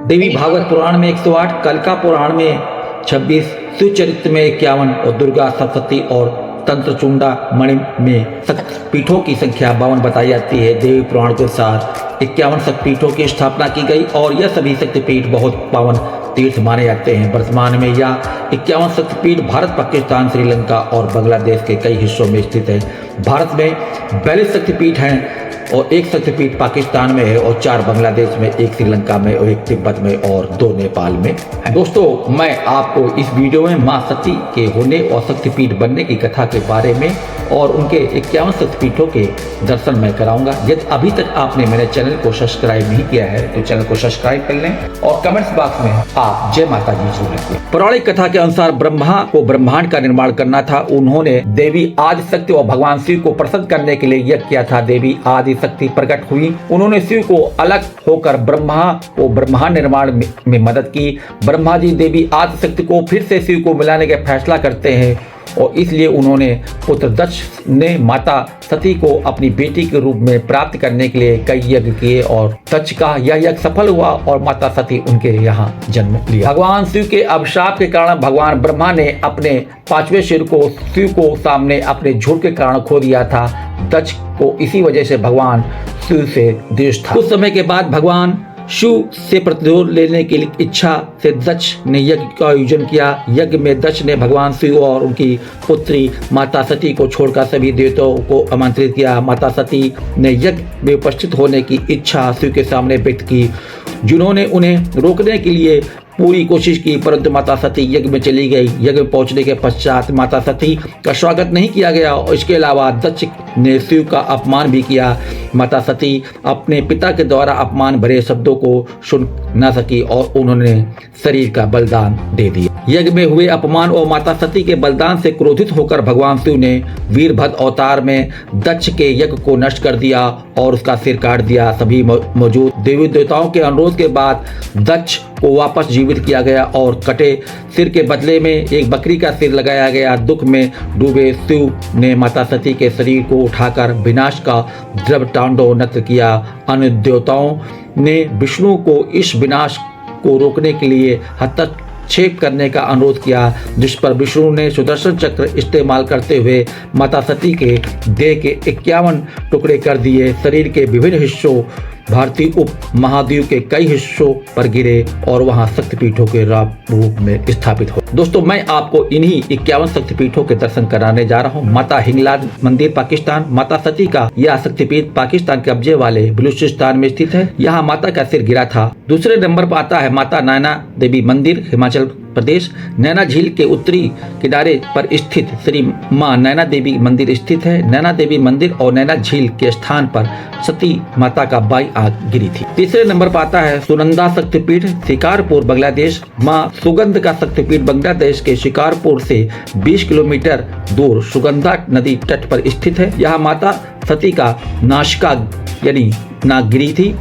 देवी भागवत पुराण में 108, कलिका पुराण में 26, शिव चरित्र में 51 और दुर्गा सप्तशती और तंत्रचूंडा मणि में शक्तिपीठों की संख्या 52 बताई जाती है। देवी पुराण के अनुसार 51 शक्तिपीठों की स्थापना की गई और यह सभी शक्तिपीठ बहुत पावन तीर्थ माने जाते हैं। वर्तमान में यह 51 शक्तिपीठ भारत, पाकिस्तान, श्रीलंका और बांग्लादेश के कई हिस्सों में स्थित है। भारत में 42 शक्तिपीठ हैं और 1 शक्तिपीठ पाकिस्तान में है और 4 बांग्लादेश में, 1 श्रीलंका में और 1 तिब्बत में और 2 नेपाल में है। दोस्तों, मैं आपको इस वीडियो में मां सती के होने और शक्तिपीठ बनने की कथा के बारे में और उनके 51 शक्तिपीठों के दर्शन मैं कराऊंगा। यदि अभी तक आपने मेरे चैनल को सब्सक्राइब नहीं किया है तो चैनल को सब्सक्राइब कर लें और कमेंट्स बॉक्स में आप जय माता जी जरूर लिखें। पौराणिक कथा के अनुसार ब्रह्मा को ब्रह्मांड का निर्माण करना था। उन्होंने देवी आदिशक्ति और भगवान शिव को प्रसन्न करने के लिए यज्ञ किया था। देवी आदिशक्ति प्रकट हुई। उन्होंने शिव को अलग होकर ब्रह्मा को ब्रह्मांड निर्माण में मदद की। ब्रह्मा जी देवी आदिशक्ति को फिर से शिव को मिलाने का फैसला करते हैं और इसलिए उन्होंने पुत्र दक्ष ने माता सती को अपनी बेटी के रूप में प्राप्त करने के लिए कई यज्ञ किए और दक्ष का यह यज्ञ सफल हुआ और माता सती उनके यहाँ जन्म लिया। भगवान शिव के अभिशाप के कारण भगवान ब्रह्मा ने अपने 5वें सिर को शिव को सामने अपने झूठ के कारण खो दिया था। दक्ष को इसी वजह से भगवान शिव से द्वेष था। कुछ समय के बाद भगवान शिव से प्रतिरोध लेने की इच्छा से दक्ष ने यज्ञ का आयोजन किया। यज्ञ में दक्ष ने भगवान शिव और उनकी पुत्री माता सती को छोड़कर सभी देवताओं को आमंत्रित किया। माता सती ने यज्ञ में उपस्थित होने की इच्छा शिव के सामने व्यक्त की, जिन्होंने उन्हें रोकने के लिए पूरी कोशिश की, परंतु माता सती यज्ञ में चली गई। यज्ञ में पहुंचने के पश्चात माता सती का स्वागत नहीं किया गया और इसके अलावा दक्ष ने शिव का अपमान भी किया। माता सती अपने पिता के द्वारा अपमान भरे शब्दों को सुन न सकी और उन्होंने शरीर का बलिदान दे दिया। यज्ञ में हुए अपमान और माता सती के बलिदान से क्रोधित होकर भगवान शिव ने वीरभद्र अवतार में दक्ष के यज्ञ को नष्ट कर दिया और उसका सिर काट दिया। सभी मौजूद देवी देवताओं के अनुरोध के बाद दक्ष को वापस जीवित किया गया और कटे सिर के बदले में एक बकरी का सिर लगाया गया। दुख में डूबे शिव ने माता सती के शरीर को उठाकर विनाश का द्रव तांडव नृत्य किया। अन्य देवताओं ने विष्णु को इस विनाश को रोकने के लिए हस्तक्षेप करने का अनुरोध किया, जिस पर विष्णु ने सुदर्शन चक्र इस्तेमाल करते हुए माता सती के देह के 51 टुकड़े कर दिए। शरीर के विभिन्न हिस्सों भारतीय उप महाद्वीप के कई हिस्सों पर गिरे और वहां शक्तिपीठों के रूप में स्थापित हो। दोस्तों, मैं आपको इन्हीं 51 शक्तिपीठों के दर्शन कराने जा रहा हूं। माता हिंगलाज मंदिर पाकिस्तान। माता सती का यह शक्तिपीठ पाकिस्तान के कब्जे वाले बलूचिस्तान में स्थित है। यहाँ माता का सिर गिरा था। दूसरे नंबर पर आता है माता नैना देवी मंदिर, हिमाचल प्रदेश। नैना झील के उत्तरी किनारे पर स्थित श्री मां नैना देवी मंदिर स्थित है। नैना देवी मंदिर और नैना झील के स्थान पर सती माता का बाई आंख गिरी थी। तीसरे नंबर पर आता है सुनंदा शक्तिपीठ, शिकारपुर, बांग्लादेश। मां सुगंध का शक्तिपीठ बांग्लादेश के शिकारपुर से 20 किलोमीटर दूर सुगंधा नदी तट पर स्थित है। यहाँ माता सती का नासिका यानी नाक गिरी थी।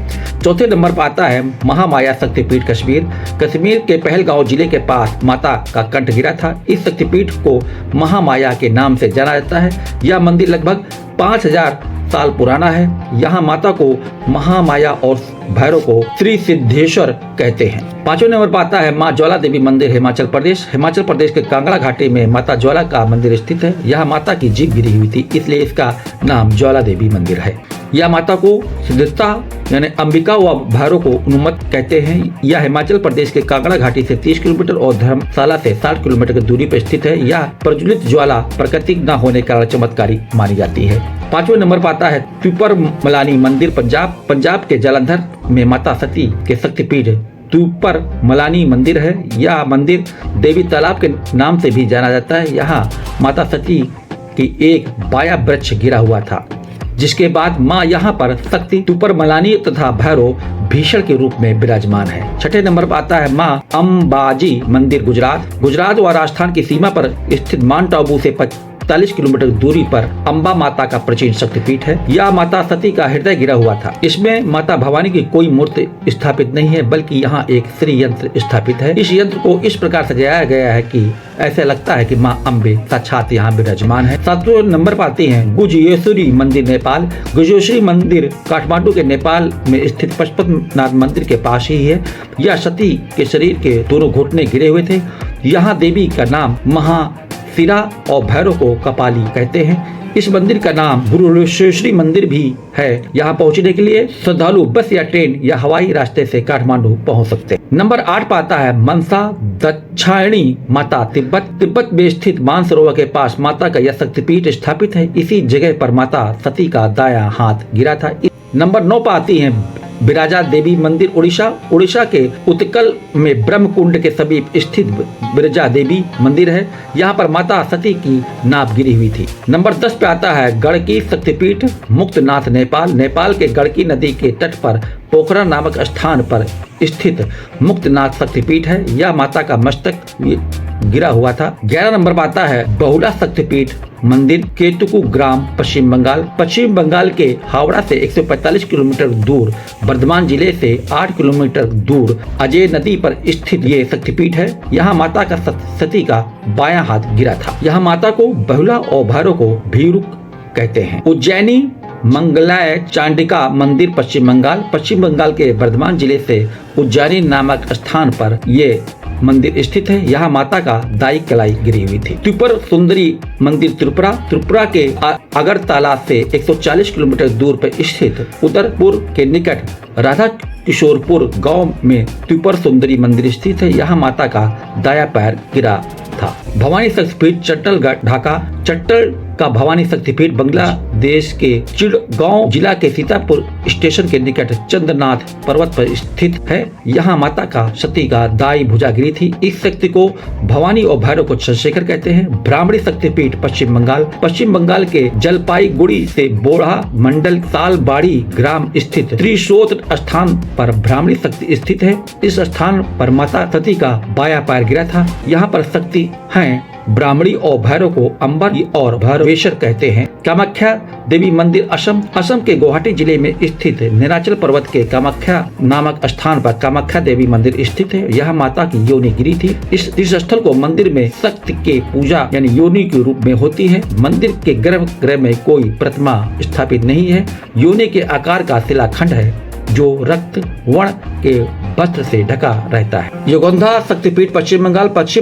चौथे नंबर पर आता है महामाया शक्तिपीठ, कश्मीर। कश्मीर के पहलगांव जिले के पास माता का कंठ गिरा था। इस शक्तिपीठ को महामाया के नाम से जाना जाता है। यह मंदिर लगभग 5000 साल पुराना है। यहाँ माता को महामाया और भैरव को श्री सिद्धेश्वर कहते हैं। पांचवें नंबर पर आता है माँ ज्वाला देवी मंदिर, हिमाचल प्रदेश। हिमाचल प्रदेश के कांगड़ा घाटी में माता ज्वाला का मंदिर स्थित है। यहाँ माता की जीभ गिरी हुई थी, इसलिए इसका नाम ज्वाला देवी मंदिर है। यह माता को सिद्धता यानी अंबिका व भैरव को उन्मत्त कहते हैं। यह हिमाचल प्रदेश के कांगड़ा घाटी से 30 किलोमीटर और धर्मशाला से 60 किलोमीटर की दूरी पर स्थित है। यह प्रज्वलित ज्वाला प्राकृतिक न होने के कारण चमत्कारी मानी जाती है। पांचवें नंबर पर आता है त्रिपुर मलानी मंदिर, पंजाब। पंजाब के जालंधर में माता सती के शक्तिपीठ त्रिपुर मलानी मंदिर है। यह मंदिर देवी तालाब के नाम से भी जाना जाता है। यहाँ माता सती की एक बाया वृक्ष गिरा हुआ था, जिसके बाद मां यहाँ पर शक्ति त्रिपुर मलानी तथा भैरव भीषण के रूप में विराजमान है। छठे नंबर पर आता है मां अंबाजी मंदिर, गुजरात। गुजरात व राजस्थान की सीमा पर स्थित माउंट आबू से 141 किलोमीटर दूरी पर अम्बा माता का प्राचीन शक्तिपीठ है। यह माता सती का हृदय गिरा हुआ था। इसमें माता भवानी की कोई मूर्ति स्थापित नहीं है, बल्कि यहाँ एक श्री यंत्र स्थापित है। इस यंत्र को इस प्रकार सजाया गया है कि ऐसा लगता है कि माँ अम्बे साक्षात यहाँ विराजमान है। 7वें नंबर पर आती हैं गुजेश्वरी मंदिर नेपाल। गुजेश्वरी मंदिर काठमांडू के नेपाल में स्थित पशुपतिनाथ मंदिर के पास ही है। यह सती के शरीर के दोनों घुटने गिरे हुए थे। यहाँ देवी का नाम महाशिरा और भैरव को कपाली कहते हैं। इस मंदिर का नाम गुरुश्री मंदिर भी है। यहाँ पहुँचने के लिए श्रद्धालु बस या ट्रेन या हवाई रास्ते से काठमांडू पहुँच सकते हैं। नंबर 8 पर आता है मनसा दक्षायणी माता तिब्बत में स्थित मानसरोवर के पास माता का यह शक्तिपीठ स्थापित है। इसी जगह पर माता सती का दायां हाथ गिरा था। नंबर 9 पर आती है विराजा देवी मंदिर उड़ीसा के उत्कल में ब्रह्मकुंड के समीप स्थित विराजा देवी मंदिर है। यहाँ पर माता सती की नाभ गिरी हुई थी। नंबर 10 पे आता है गड़की शक्तिपीठ मुक्तनाथ नेपाल के गड़की नदी के तट पर पोखरा नामक स्थान पर स्थित मुक्तनाथ शक्तिपीठ है। यह माता का मस्तक गिरा हुआ था। 11 नंबर पर आता है बहुला शक्तिपीठ मंदिर केतुकु ग्राम पश्चिम बंगाल के हावड़ा से 145 किलोमीटर दूर, बर्धमान जिले से 8 किलोमीटर दूर अजय नदी पर स्थित ये शक्तिपीठ है। यहाँ माता का सती का बायां हाथ गिरा था। यहाँ माता को बहुला और भैरव को भीरुक कहते हैं। उज्जैनी मंगलाय चांडिका मंदिर पश्चिम बंगाल के बर्धमान जिले से उज्जैनी नामक स्थान पर ये मंदिर स्थित है। यहाँ माता का दाई कलाई गिरी हुई थी। त्रिपुर सुंदरी मंदिर त्रिपुरा के अगरतला से 140 किलोमीटर दूर पर स्थित उदयपुर के निकट राधा किशोरपुर गांव में त्रिपुर सुंदरी मंदिर स्थित है। यहाँ माता का दाया पैर गिरा था। भवानी शक्तिपीठ चट्टल का भवानी शक्तिपीठ बांग्लादेश के चिड़गांव जिला के सीतापुर स्टेशन के निकट चंद्रनाथ पर्वत पर स्थित है। यहाँ माता का सती का दाई भुजा गिरी थी। इस शक्ति को भवानी और भैरव को चंद्रशेखर कहते हैं। ब्राह्मणी शक्तिपीठ पश्चिम बंगाल के जलपाईगुड़ी से बोढ़ा मंडल सालबाड़ी ग्राम स्थित त्रिशोत स्थान पर ब्राह्मणी शक्ति स्थित है। इस स्थान पर माता सती का बाया पैर गिरा था। यहाँ पर शक्ति है ब्राह्मणी और भैरव को अंबर और भैरवेश्वर कहते हैं। कामाख्या देवी मंदिर असम के गुवाहाटी जिले में स्थित नीलाचल पर्वत के कामाख्या नामक स्थान पर कामाख्या देवी मंदिर स्थित है। यह माता की योनि गिरी थी। इस तीर्थस्थल को मंदिर में शक्ति के पूजा यानी योनि के रूप में होती है। मंदिर के गर्भगृह में कोई प्रतिमा स्थापित नहीं है। योनि के आकार का शिलाखंड है जो रक्त वर्ण के वस्त्र से ढका रहता है। योगंधा शक्तिपीठ पश्चिम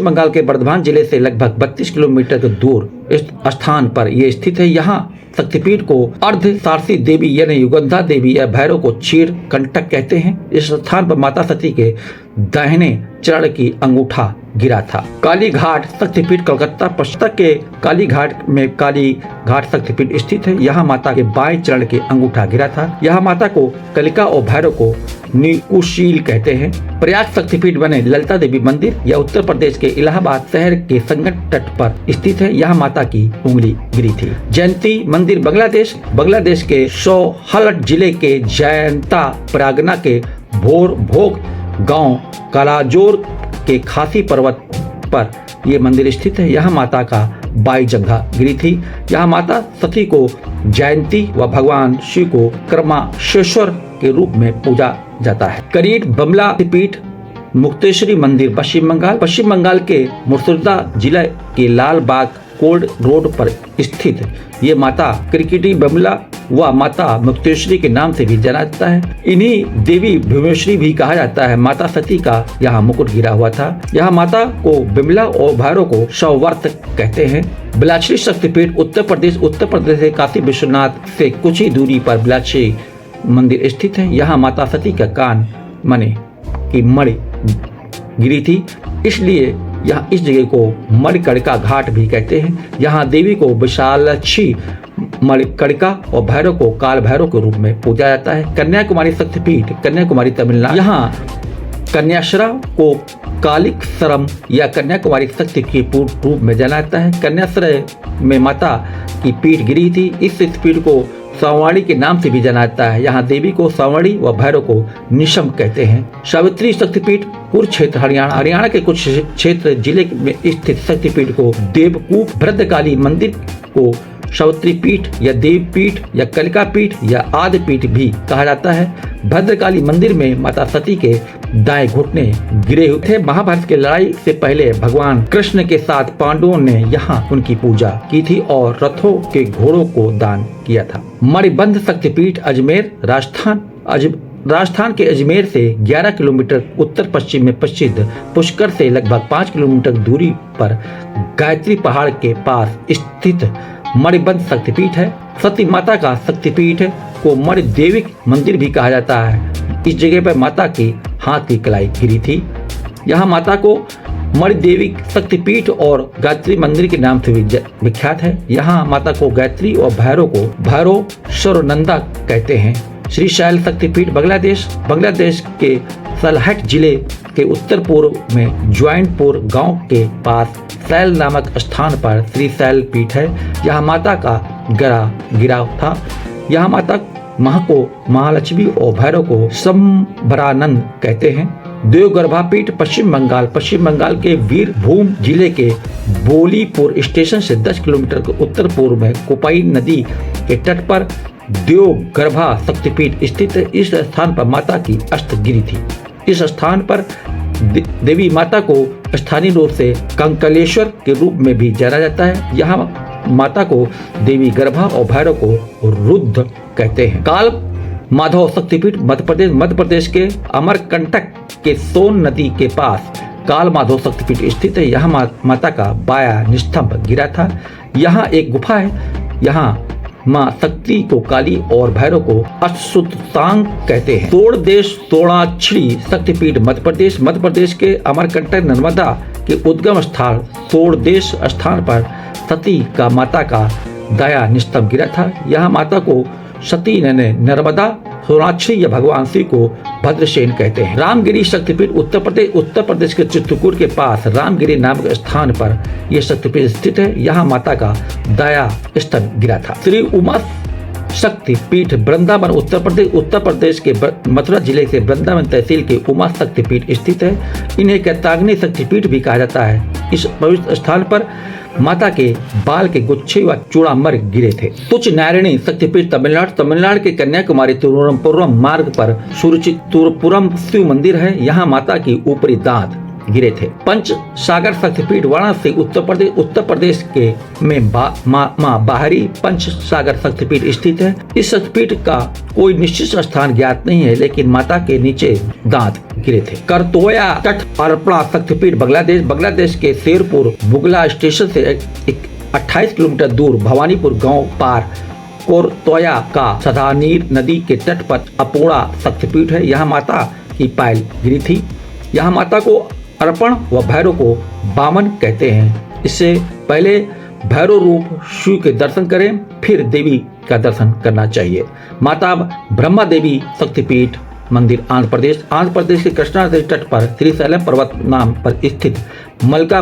बंगाल के बर्धमान जिले से लगभग 32 किलोमीटर दूर इस स्थान पर यह स्थित है। यहाँ शक्तिपीठ को अर्ध सारसी देवी यानी युगंधा देवी या भैरव को चीर कंटक कहते हैं। इस स्थान पर माता सती के दाहिने चरण की अंगूठा गिरा था। काली घाट शक्तिपीठ कोलकाता पश्चिम के काली घाट में काली घाट शक्तिपीठ स्थित है। यहाँ माता के बाएं चरण के अंगूठा गिरा था। यहाँ माता को कलिका और भैरव को निकुशील कहते हैं। प्रयाग शक्तिपीठ बने ललिता देवी मंदिर यह उत्तर प्रदेश के इलाहाबाद शहर के संगम तट पर स्थित है। यहाँ माता की उंगली गिरी थी। जयंती मंदिर बांग्लादेश के सोहलट जिले के जयंता प्रागना के भोग गांव कालाजोर के खासी पर्वत पर यह मंदिर स्थित है। यहाँ माता का बाई जंघा गिरी थी। यहाँ माता सती को जयंती व भगवान शिव को कर्माशेश्वर के रूप में पूजा जाता है। करीट बमला पीठ मुक्तेश्वरी मंदिर पश्चिम बंगाल के मुर्शिदा जिले के लाल बाग कोल्ड रोड पर स्थित ये माता क्रिकेटी बमला व माता मुक्तेश्वरी के नाम से भी जाना जाता है। इन्हीं देवी भुवनेश्वरी भी कहा जाता है। माता सती का यहाँ मुकुट गिरा हुआ था। यहाँ माता को बिमला और भैरव को सौवर्त कहते हैं। बिलाचरी शक्तिपीठ उत्तर प्रदेश से काशी विश्वनाथ से कुछ ही दूरी पर बिलाचरी मंदिर स्थित है। यहाँ माता सती का कान मने की मणि गिरी थी, इसलिए यहाँ इस जगह को मणिकर्णिका घाट भी कहते हैं। यहाँ देवी को विशालाक्षी मणिकर्णिका और भैरव को काल भैरव के रूप में पूजा जाता है। कन्याकुमारी शक्तिपीठ कन्याकुमारी तमिलनाडु, यहाँ कन्याश्रा को कालिकसरम या कन्याकुमारी शक्ति के पूर्ण रूप में जाना जाता है। कन्याश्रय में माता की पीठ गिरी थी। इस पीठ को संवाणी के नाम से भी जाना जाता है। यहाँ देवी को संवाणी व भैरव को निशम कहते हैं। सावित्री शक्तिपीठ कुरुक्षेत्र हरियाणा के कुछ क्षेत्र जिले में स्थित शक्तिपीठ को देवकूप भद्रकाली मंदिर को सावित्री पीठ या देव पीठ या कलिका पीठ या आदि पीठ भी कहा जाता है। भद्रकाली मंदिर में माता सती के दाएं घुटने गिरे हुए थे। महाभारत की लड़ाई से पहले भगवान कृष्ण के साथ पांडवों ने यहाँ उनकी पूजा की थी और रथों के घोड़ों को दान किया था। मणिबंध शक्तिपीठ अजमेर राजस्थान के अजमेर से 11 किलोमीटर उत्तर पश्चिम में प्रसिद्ध पुष्कर से लगभग 5 किलोमीटर दूरी पर गायत्री पहाड़ के पास स्थित मणिबंध शक्तिपीठ है। सती माता का शक्तिपीठ को मणिदेविक मंदिर भी कहा जाता है। इस जगह पर माता की हाथ की कलाई गिरी थी। यहाँ माता को मणिदेविक शक्तिपीठ और गायत्री मंदिर के नाम से भी विख्यात है। यहाँ माता को गायत्री और भैरव को भैरव स्वरनंदा कहते हैं। श्री शैल शक्तिपीठ बांग्लादेश के सलहट जिले के उत्तर पूर्व में जॉइंटपुर गांव के पास शैल नामक स्थान पर श्री शैल पीठ है। यहाँ माता का गिरा था। यहाँ माता को महालक्ष्मी और भैरव को संभरानंद कहते हैं। देवगर्भा पीठ पश्चिम बंगाल के वीरभूम जिले के बोलीपुर स्टेशन से 10 किलोमीटर के उत्तर पूर्व में कोपाई नदी के तट पर देवगर्भा शक्तिपीठ स्थित है। इस स्थान पर माता की अष्टगिरी थी। इस स्थान पर देवी माता को स्थानीय रूप से कंकलेश्वर के रूप में भी जाना जाता है। यहाँ माता को देवी गर्भा और भैरव को रुद्र कहते हैं। काल माधव शक्तिपीठ मध्य प्रदेश के अमरकंटक के सोन नदी के पास काल माधव शक्तिपीठ स्थित है। यहाँ माता का बाया निस्तंभ गिरा था। यहाँ एक गुफा है। यहाँ माँ शक्ति को काली और भैरव को अश्वत्थांग कहते हैं। सोड़ाक्षरी शक्तिपीठ मध्य प्रदेश के अमरकंटक नर्मदा के उद्गम स्थान सोड़देश स्थान पर सती का माता का दाया निस्तंभ गिरा था। यहाँ माता को सती ने नर्मदा सोनाक्षी या भगवान शिव को भद्रसेन कहते हैं। रामगिरी शक्तिपीठ उत्तर प्रदेश के चित्रकूट के पास रामगिरी नामक स्थान पर यह शक्तिपीठ स्थित है। यहाँ माता का दाया स्तन गिरा था। श्री उमा शक्तिपीठ वृंदावन उत्तर प्रदेश के मथुरा जिले से वृंदावन तहसील के उमा शक्तिपीठ स्थित है। इन्हें कैताग्नि शक्तिपीठ भी कहा जाता है। इस पवित्र स्थान पर माता के बाल के गुच्छे व चूड़ामर गिरे थे। तुच्छ नारायणी शक्तिपीठ तमिलनाडु के कन्याकुमारी तिरुवनंतपुरम मार्ग पर सुरुचिपुरम शिव मंदिर है। यहाँ माता की ऊपरी दांत गिरे थे। पंच सागर शक्तिपीठ वाराणसी उत्तर प्रदेश के में मां बाहरी पंच सागर शक्तिपीठ स्थित है। इस शक्तिपीठ का कोई निश्चित स्थान ज्ञात नहीं है, लेकिन माता के नीचे दांत गिरे थे। करतोया तट अर्पणा शक्तिपीठ बांग्लादेश के शेरपुर बुगला स्टेशन से 28 किलोमीटर दूर भवानीपुर गांव पार कोरतोया का सदानीर नदी के तट पर अपूर्णा शक्तिपीठ है। यहाँ माता की पायल गिरी थी। यहाँ माता को अर्पण व भैरव को बामन कहते हैं। इससे पहले भैरव रूप शिव के दर्शन करें, फिर देवी का दर्शन करना चाहिए। माता ब्रह्मा देवी शक्तिपीठ मंदिर आंध्र प्रदेश के कृष्णा नदी तट पर श्रीशैलम पर्वत नाम पर स्थित मल्का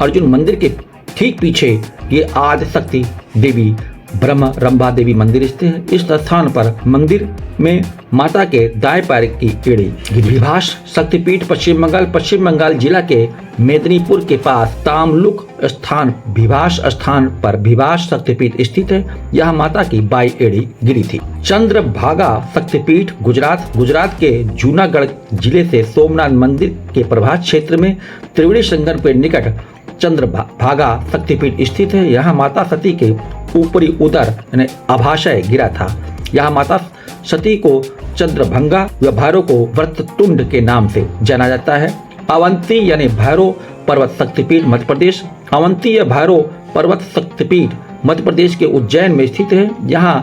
अर्जुन मंदिर के ठीक पीछे ये आदि शक्ति देवी ब्रह्म रंभा देवी मंदिर स्थित है। इस स्थान पर मंदिर में माता के दाएं पैर की एड़ी विभास शक्तिपीठ पश्चिम बंगाल जिला के मेदिनीपुर के पास तामलुक स्थान विभास स्थान पर विभास शक्तिपीठ स्थित है। यहाँ माता की बाई एड़ी गिरी थी। चंद्रभागा शक्तिपीठ गुजरात के जूनागढ़ जिले से सोमनाथ मंदिर के प्रभास क्षेत्र में त्रिवेणी संगम के निकट चंद्रभागा शक्तिपीठ स्थित है। यहाँ माता सती के ऊपरी उदर यानी अभाशय गिरा था। यहाँ माता सती को चंद्रभंगा व भैरव को व्रततुंड के नाम से जाना जाता है। अवंती यानी भैरव पर्वत शक्तिपीठ मध्य प्रदेश अवंती या भैरव पर्वत शक्तिपीठ मध्य प्रदेश के उज्जैन में स्थित है। यहाँ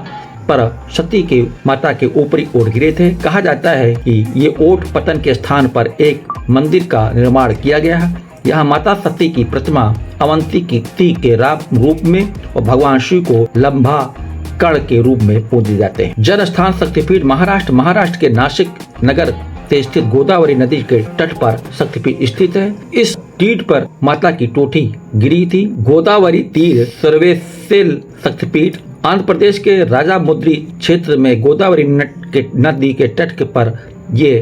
पर सती के माता के ऊपरी ओट गिरे थे। कहा जाता है कि ये ओट पतन के स्थान पर एक मंदिर का निर्माण किया गया है। यहाँ माता सती की प्रतिमा अवंती के रूप में और भगवान शिव को लंबा कर्ण के रूप में पूजे जाते हैं। जन स्थान शक्तिपीठ महाराष्ट्र के नासिक नगर से स्थित गोदावरी नदी के तट पर शक्तिपीठ स्थित है। इस तीर पर माता की टोटी गिरी थी। गोदावरी तीर सर्वेसेल शक्तिपीठ आंध्र प्रदेश के राजामुद्री क्षेत्र में गोदावरी नदी के तट पर ये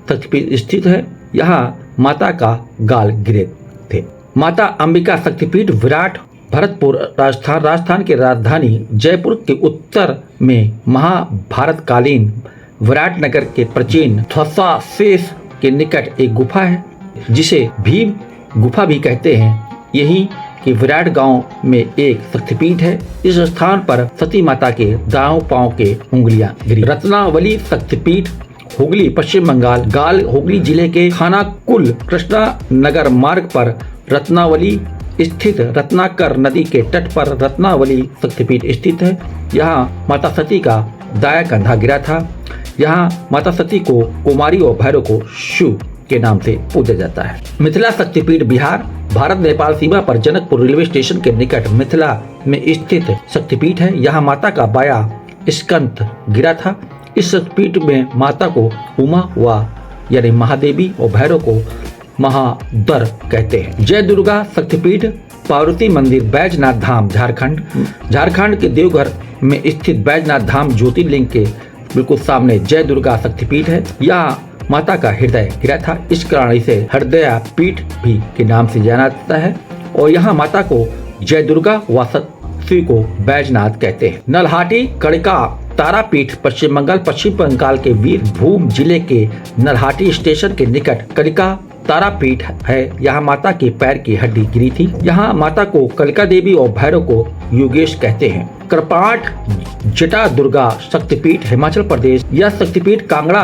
शक्तिपीठ स्थित है। यहाँ माता का गाल गिरे थे। माता अंबिका शक्तिपीठ विराट भरतपुर राजस्थान की राजधानी जयपुर के उत्तर में महाभारतकालीन विराटनगर के प्राचीन ध्वसा शेष के निकट एक गुफा है, जिसे भीम गुफा भी कहते हैं। यही कि विराट गांव में एक शक्तिपीठ है। इस स्थान पर सती माता के दांव पांव के उंगलियां गिरी। रत्नावली शक्तिपीठ हुगली पश्चिम बंगाल हुगली जिले के खानाकुल कृष्णा नगर मार्ग पर रत्नावली स्थित रत्नाकर नदी के तट पर रत्नावली शक्तिपीठ स्थित है। यहाँ माता सती का दाया कंधा गिरा था। यहाँ माता सती को कुमारी और भैरव को शिव के नाम से पूजा जाता है। मिथिला शक्तिपीठ बिहार भारत नेपाल सीमा पर जनकपुर रेलवे स्टेशन के निकट मिथिला में स्थित शक्तिपीठ है। यहाँ माता का बाया स्कंद गिरा था। इस शक्तिपीठ में माता को उमा व यानी महादेवी और भैरव को महादर कहते हैं। जय दुर्गा शक्तिपीठ पार्वती मंदिर बैजनाथ धाम झारखंड के देवघर में स्थित बैजनाथ धाम ज्योतिर्लिंग के बिल्कुल सामने जय दुर्गा शक्तिपीठ है। यहाँ माता का हृदय गिरा था, इस कारण इसे हृदय पीठ भी के नाम से जाना जाता है। और यहाँ माता को जय दुर्गा व शिव को बैजनाथ कहते हैं। नलहाटी कड़िका तारापीठ पश्चिम बंगाल के वीरभूम जिले के नलहाटी स्टेशन के निकट कड़िका तारापीठ है। यहाँ माता के पैर की हड्डी गिरी थी। यहाँ माता को कलिका देवी और भैरव को योगेश कहते हैं। करपाट जटा दुर्गा शक्तिपीठ हिमाचल प्रदेश। यह शक्तिपीठ कांगड़ा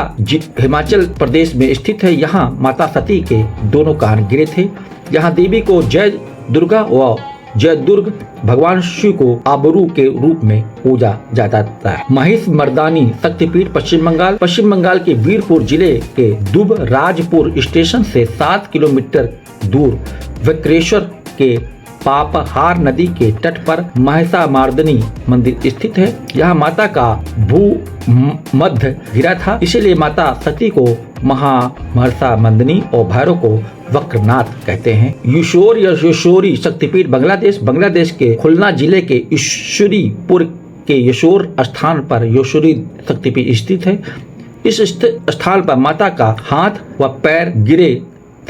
हिमाचल प्रदेश में स्थित है। यहाँ माता सती के दोनों कान गिरे थे। यहाँ देवी को जय दुर्गा व जय दुर्ग भगवान शिव को आबरू के रूप में पूजा जाता है। महिष मर्दानी शक्तिपीठ पश्चिम बंगाल के वीरपुर जिले के दुबराजपुर स्टेशन से 7 किलोमीटर दूर विक्रेश्वर के पापहार नदी के तट पर महिषामर्दिनी मंदिर स्थित है। यहाँ माता का भूमध्य गिरा था, इसीलिए माता सती को महिषामर्दिनी और भैरव को वक्रनाथ कहते हैं। यशोरी शक्तिपीठ बांग्लादेश के खुलना जिले के ईश्वरीपुर के यशोर स्थान पर यशोरी शक्तिपीठ स्थित है। इस स्थान पर माता का हाथ व पैर गिरे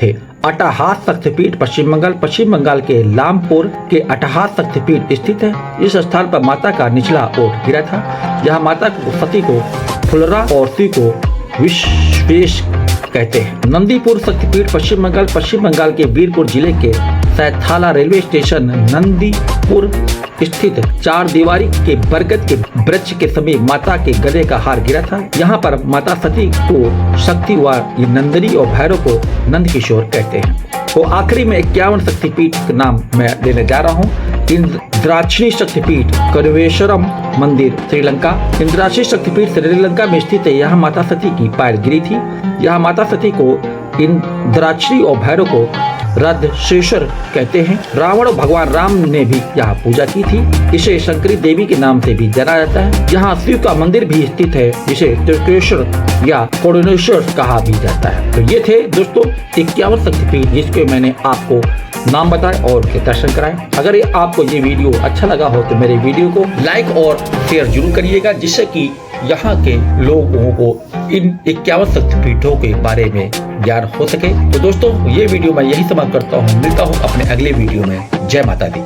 थे। अट्टहास शक्तिपीठ पश्चिम बंगाल के लामपुर के अट्टहास शक्तिपीठ स्थित है। इस स्थान पर माता का निचला ओठ गिरा था। यहाँ माता को सती को फुलरा और शिव को विश्वेश कहते हैं। नंदीपुर शक्तिपीठ पश्चिम बंगाल के वीरपुर जिले के सैथाला रेलवे स्टेशन नंदीपुर स्थित 4 दीवारी के बरगद के वृक्ष के समीप माता के गले का हार गिरा था। यहाँ पर माता सती को शक्ति व नंदिनी और भैरव को नंद किशोर कहते हैं। तो आखिरी में 51 शक्तिपीठ का नाम मैं लेने जा रहा हूँ। इंद्राक्षी शक्तिपीठ करुवेश्वरम मंदिर श्रीलंका। इंद्राक्षी शक्तिपीठ श्रीलंका में स्थित है। यहाँ माता सती की पैर गिरी थी। यहाँ माता सती को इंद्राक्षी और भैरव को रद्धशेश्वर कहते हैं। रावण और भगवान राम ने भी यहाँ पूजा की थी। इसे शंकरी देवी के नाम से भी जाना जाता है। यहाँ शिव का मंदिर भी स्थित है, जिसे त्रिकेश्वर या कोडनेश्वर कहा भी जाता है। तो ये थे दोस्तों 51 शक्तिपीठ, जिसके मैंने आपको नाम बताए और उनके दर्शन कराए। अगर आपको ये वीडियो अच्छा लगा हो तो मेरे वीडियो को लाइक और शेयर जरूर करिएगा, जिससे कि यहाँ के लोगों को इन 51 शक्तिपीठों के बारे में ज्ञान हो सके। तो दोस्तों ये वीडियो मैं यही समाप्त करता हूँ। मिलता हूँ अपने अगले वीडियो में। जय माता दी।